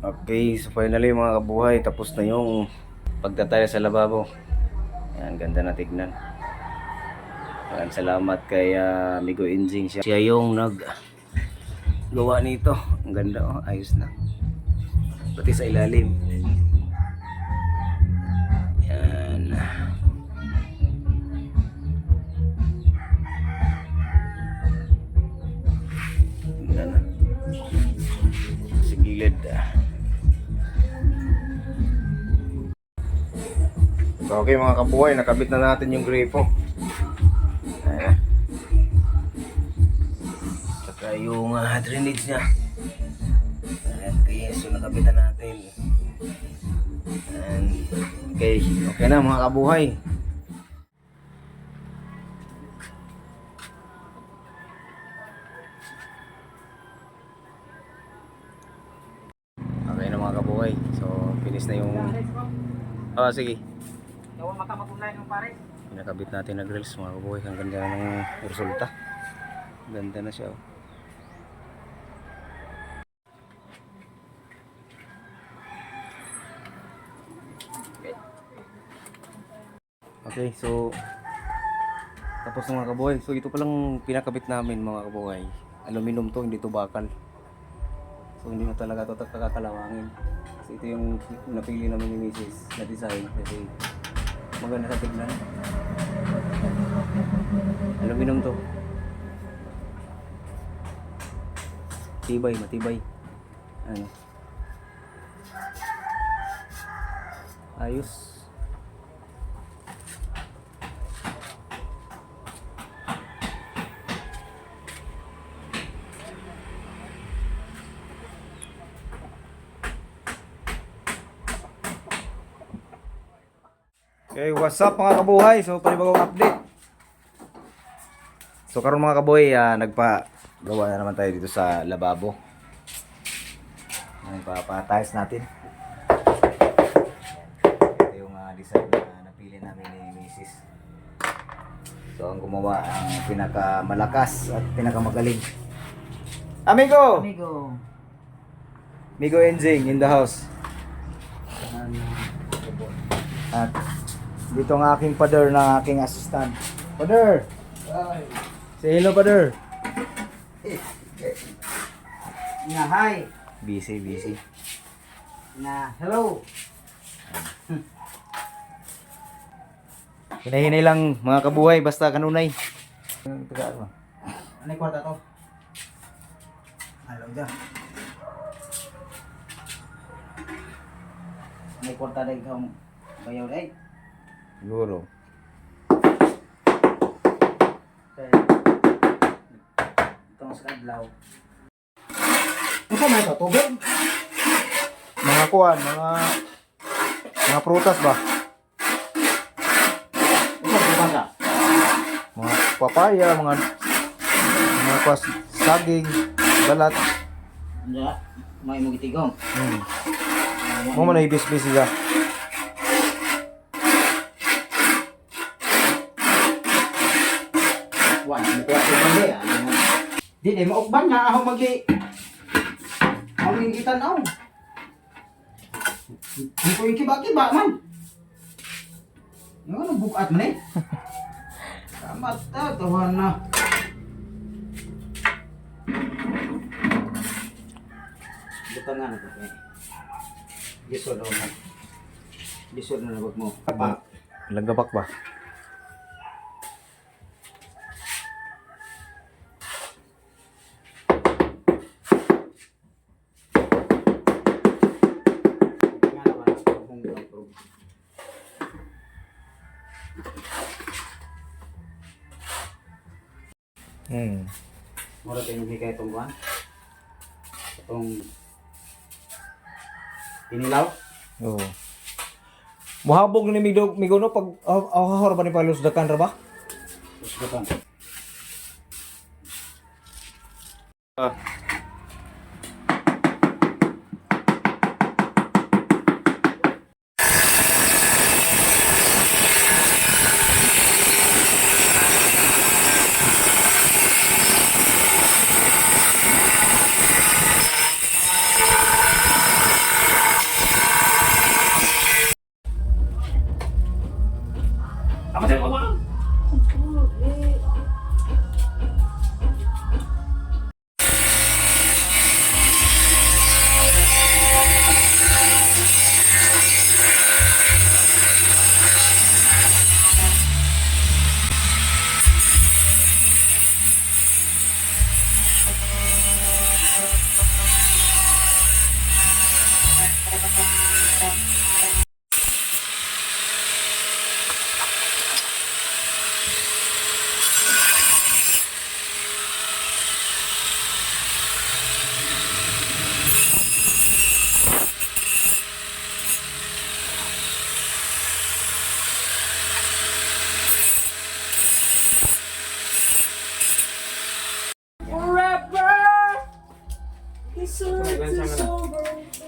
Okay, so finally mga kabuhay, tapos na yung pagtataya sa lababo. Yan, ganda na tignan. Maraming salamat kay Amigo Enjing. Siya yung gawa nito. Ang ganda, oh, ayos na. Pati sa ilalim. Yan. Ganda na. Sa gilid. So, okay mga kabuhay, nakabit na natin yung gripo. Ayan. Saka yung drainage niya. Ayan, okay, so nakabit na natin. Ayan. Okay, okay na mga kabuhay. Okay na mga kabuhay. So, finish na yung... sige. Daw makamakulay ng pare. Pinakabit natin na grills mga kabuhay. Ang ganda ng resulta. Ganda na siya. Okay, so tapos na mga kabuhay. So ito palang pinakabit namin mga kabuhay. Aluminum to, hindi to bakal. So hindi na talaga ito kakalawangin. Kasi ito yung napili namin ni Mrs. na design. Kasi maganda sa tignan. Aluminum to. Matibay, matibay. Ano? Ayos. Okay, what's up mga kabuhay? So, panibagong update. So, karon mga kabuhay, nagpa-gawa na naman tayo dito sa lababo. Nagpa-tiles natin. Ito yung design na napili namin ni Mrs. So, ang gumawa ang pinakamalakas at pinakamagaling. Amigo! Amigo Enjing in the house. At dito ang aking father na aking assistant. Father! Say hello, father. Na hi. Busy, busy. Na hello. Hinahinay lang mga kabuhay, basta kanunay. Tagaan mo. Ano yung kwarta to? Hello dyan. May kwarta na ikaw bayaw na eh. Siguro. Itong sa kadlaw. Ano sa mga ito? Tubig? Mga kuwan, mga prutas ba? Ito, diba ka? Mga papaya, mga saging, balat. Ano may mo gitigong. Mo man ibis-bis siya. Wan, ano kaya ito mali? Di, maukban na ako magi. Ako yung kitanaw. Hindi ko yung kiba-kiba man. Yung ano, bukat man eh. Tamat na, tawahan na. Bukan nga na ito eh. Gisod ako mo. Gisod na nabag mo. Kapak. Lagabak ba? Mura kayo higay itong buwan. Itong inilaw. Oo. Muhabog ni Migono pag ahor ba ni palusdakan ra ba? Terus bukan.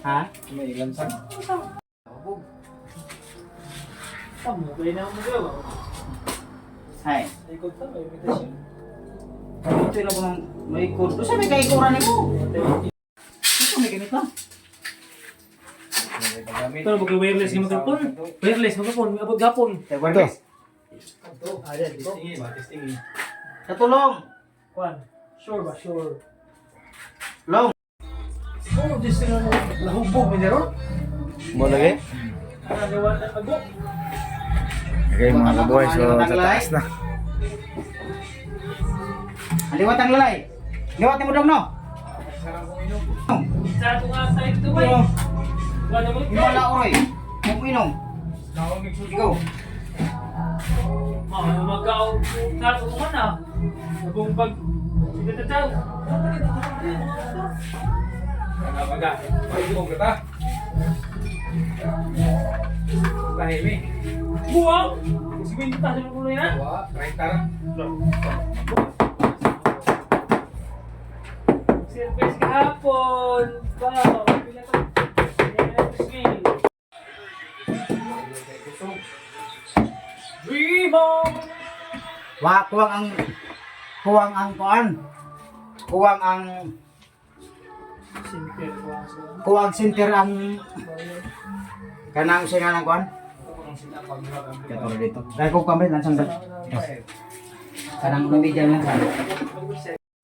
Ha? May ilan sa? Kamu, kaya na mo gawa. Hay. Ikot ta, may invitation. Ito lang ko ng may code. Doon sa may kaikuran mo. Ito may ganito. Ito na bukay wireless yung magkapon. Wireless, magkapon, may abot gapon. Wireless. Ayan, testingin. Katulong. Kwan, sure ba? Sure. Long. Oh, just na nahubog mo dero. Mo lagi? Ano gawa na ago? Okay mga kabuhay, so sa taas na. Liwat ang lalay. Liwat mo dong no. Sa ato nga side to ba? Wala mo Imo la oroy. Mo inom. Ikaw. Magaw tato ko na. Nabong pag sige ta tao. Baga, pwede mo kita. Tahimik. Buwang! Isibinta sa mga kulay na. Wah, kaitar. Service kahapon. Wow, pila ka. Dream on! Wa kuwang ang kuan. Kuwang ang Simple buwang sa. kuwang center ang kanang singa ng kuan. Katulad dito. Dahil ko kami lansang dito. Kanang lumidyan lang sa.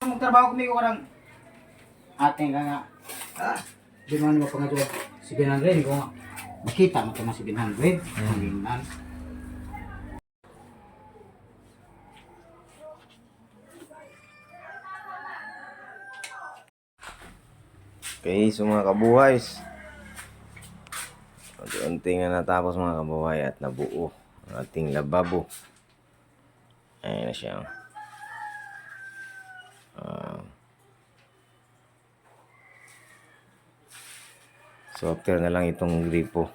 Magtrabaho kami ko kanang ating nga. Di man mo pangadyo. 700 ko nga. Makita mo kung 700. Hangin. Okay, so mga kabuhay. Unti-unti nga natapos mga kabuhay at nabuo ang ating lababo. Ayan na siya. So after na lang itong gripo.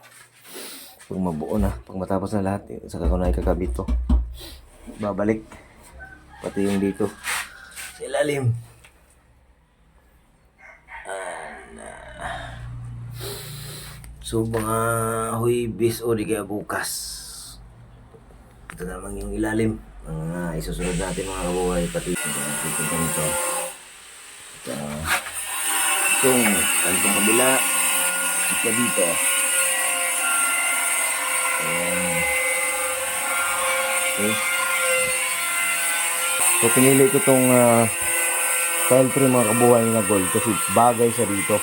Pag mabuo na, pag matapos na lahat, saka ko na ikakabit to. Babalik. Pati yung dito. Sa ilalim. So mga Huwebes o di kaya bukas. Ito naman yung ilalim. Ang isusunod natin mga kabuhay. Pati ito ganito. Itong kantong kabila. Ito dito. Okay. So pinili ko itong tile frame mga kabuhay na gold kasi bagay siya dito.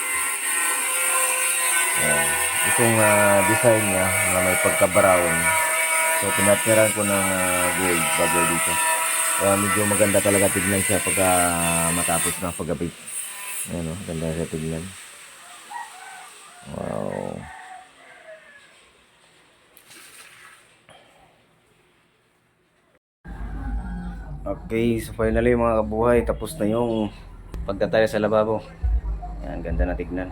Itong design niya na may pagka-brown. So pinatiran ko ng gold bagay dito. Kaya medyo maganda talaga tignan siya pagka matapos na pagkabit. Ayan o, ganda siya tignan. Wow. Okay, so finally mga kabuhay, tapos na yung pagtataya sa lababo. Ayan, ganda na tignan.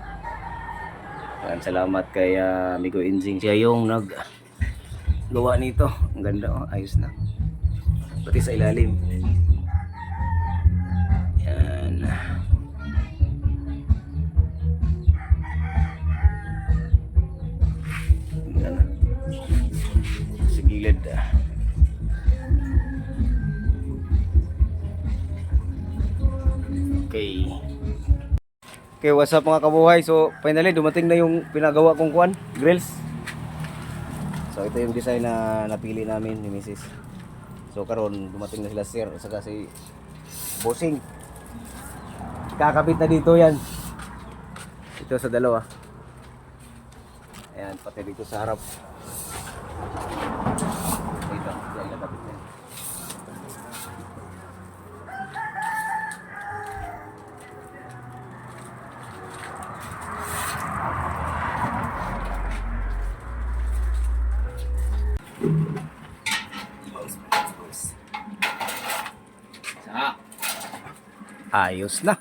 Ayan, salamat kay Amigo Inzing. Siya yung gawa nito. Ang ganda, oh, ayos na. Pati sa ilalim. Ayan. Ganda na. Sa gilid. Okay. Okay, what's up mga kabuhay? So, finally dumating na yung pinagawa kong kuan, grills. So, ito yung design na napili namin ni Mrs. So, karon dumating na sila sir, saka si Bossing. Kakabit na dito yan. Ito sa dalawa. Ayan, pati dito sa harap. Dito, yan nakabit na. Ayos na.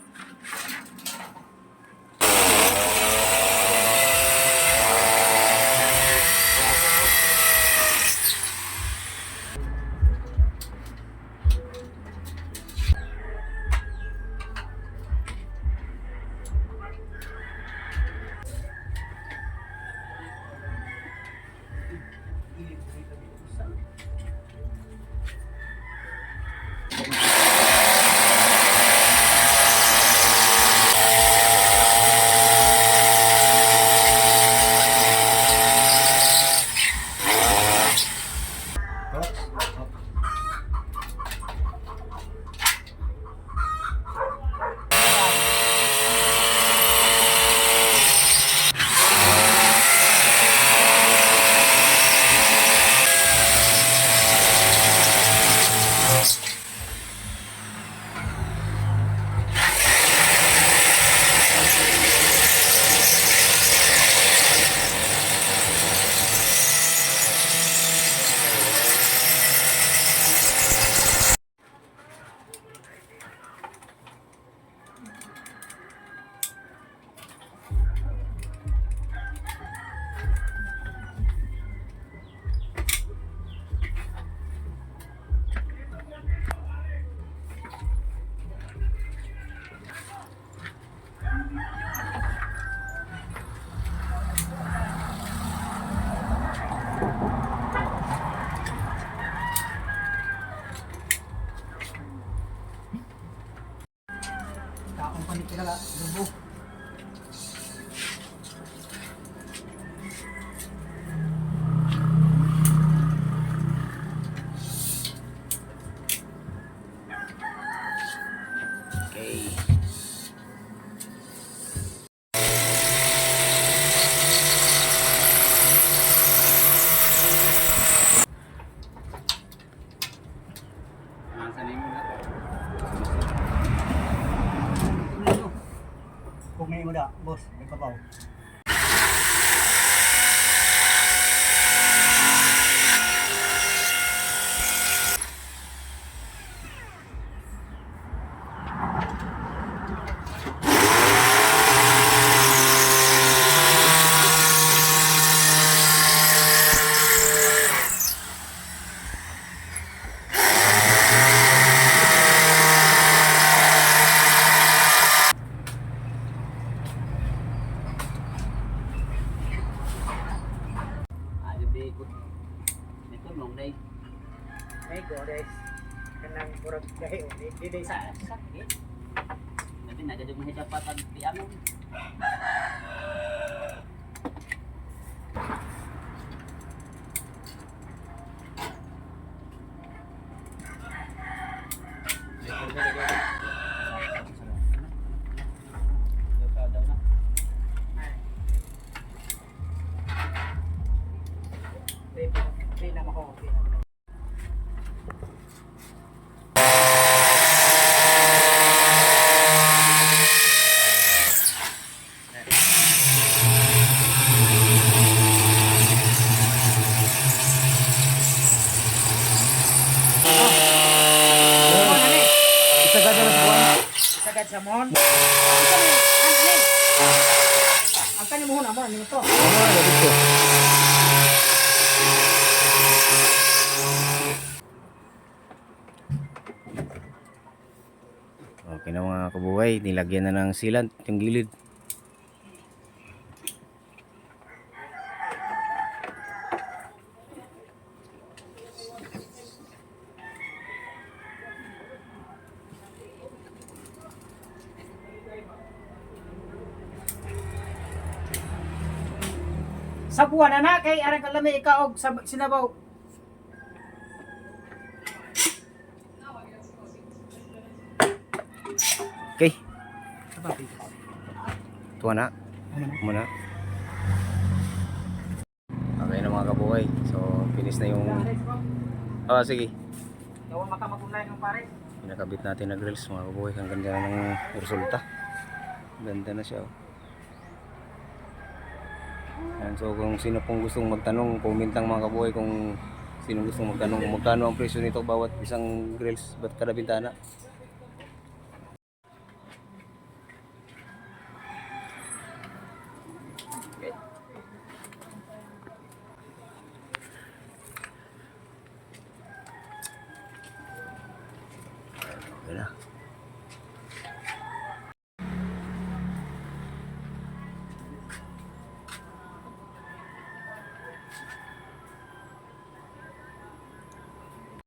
ko guys. Kanang murag gahi o di sa Sakit. Tapi nak jadi dapat tiang. di na ako. Isagad na sa buwan. Sagad sa mon. Ang tanim mo na mo ano to? Ano na dito? Okay na mga kabuhay, nilagyan na ng sealant yung gilid. Sa buwan na kay arang kalami ikaog sa sinabaw. Okay, tuwa na. Muna. Okay na mga kabuhay. So, finish na yung... Ah, sige. Daw makamagunay ng pare. Pinakabit natin na grills mga kabuhay. Ang ganda na ng resulta. Ganda na siya. Oh. Yan, so kung sino pong gustong magtanong, comment lang mga kabuhay kung sino gustong magtanong kung magkano ang presyo nito bawat isang grills ba't kada bintana. Okay. Okay na.